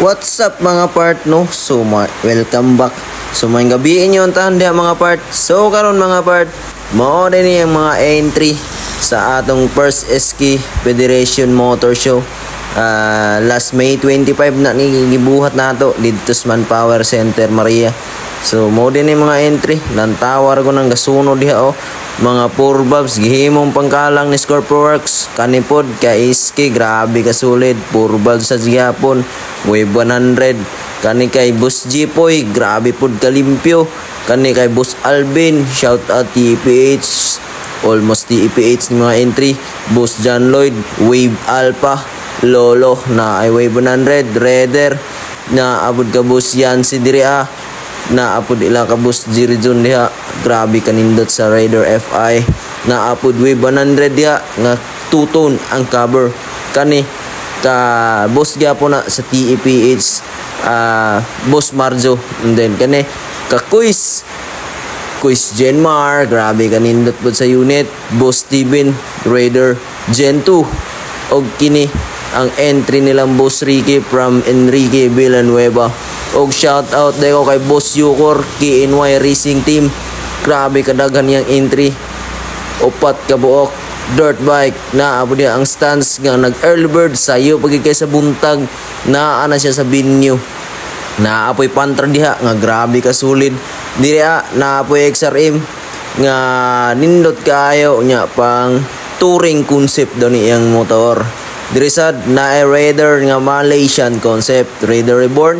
What's up mga part no? So welcome back. So may gabiin yun tanda mga part. So karon mga part, mao din yung mga entry sa atong first SK Federation Motor Show. Last May 25 na gibuhat nato dito sa Manpower Center Maria. So mo din yung mga entry, nantawar ko ng gasunod diha mga purbabs gihimong pangkalang ni Scorpworks kanipod kay SK, grabe ka solid purbabs sa gihapon. Wave 100 kani kay Boss Jipoy, grabe pod kalimpyo. Kani kay Boss Alvin, shout out TPH, almost TPH ni mga entry. Boss John Lloyd, Wave Alpha, Lolo na ay Wave 100, Raider na abod ka Boss Yancy diria, na apod ila ka Boss Jirizon diha, grabe kanindot sa Raider FI. Na apod Wave 100 diha nga tuton ang cover kani ka Boss gyapon na sa TPH, Boss Marjo. And then kani ka Quiz Genmar, grabe kanindot pod sa unit. Boss Steven, Raider Gen 2. Og kini ang entry nilang Boss Ricky from Enrique Villanueva. Og shout out dayo kay Boss Yukor, KNY Racing Team, grabe kadaghan yang entry. Upat ka buok dirt bike na apo dia ang stance nga nag early bird sayo pagi kay sa buntag, naa na siya sa venue. Na apoy pantra diha nga grabe ka solid diha, na apoy XRM nga nindot kayo nya pang touring concept daw ni iyang motor. Diri sad na Raider nga Malaysian concept, Raider Reborn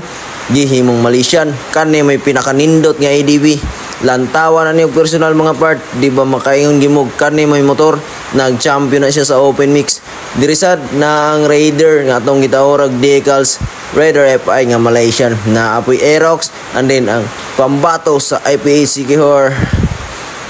gihimong Malaysian. Kani may pinakanindot nga ADV, lantawan na niyo personal mga part, di ba makaingon gimog. Kani may motor nag-champion na siya sa open mix. Diri sad na ang Raider nga atong gitawag decals, Raider FI nga Malaysian na apoy Aerox. And then ang pambato sa IPA Sikihor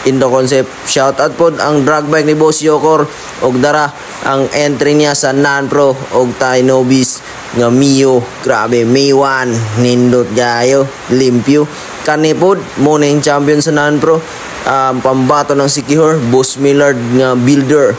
Indo concept. Shout out pod ang drag bike ni Boss Yokor og dara ang entry niya sa non-pro og tay novice nga Mio, grabe May 1 nindot gayo limpyo. Kani pod mo na yung champion sa non-pro. Pambato ng Sikihor Boss Millard nga builder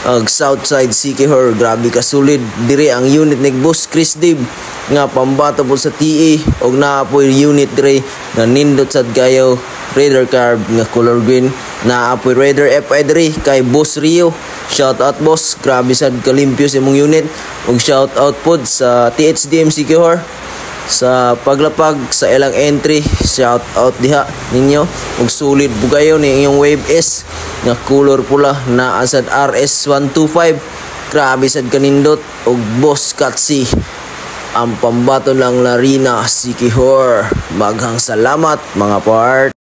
og Southside Sikihor, grabe ka solid. Diri ang unit ni Boss Chris Dib nga pambato po sa TE og naapoy unit dire nga nindot sad gayo Raider carb nga color green. Naapoy Raider FI dire kay Boss Rio, shout out boss, grabe sad kalimpyo sa imong unit. Og shout out pod sa THDM Sikihor sa paglapag sa ilang entry, shout out diha ninyo. Og solid bugayo ni inyong Wave S nga color pula na asad RS125, grabe sad kanindot. Og Boss Katsi ang pambato lang Larina Sikihor. Maghang salamat mga part.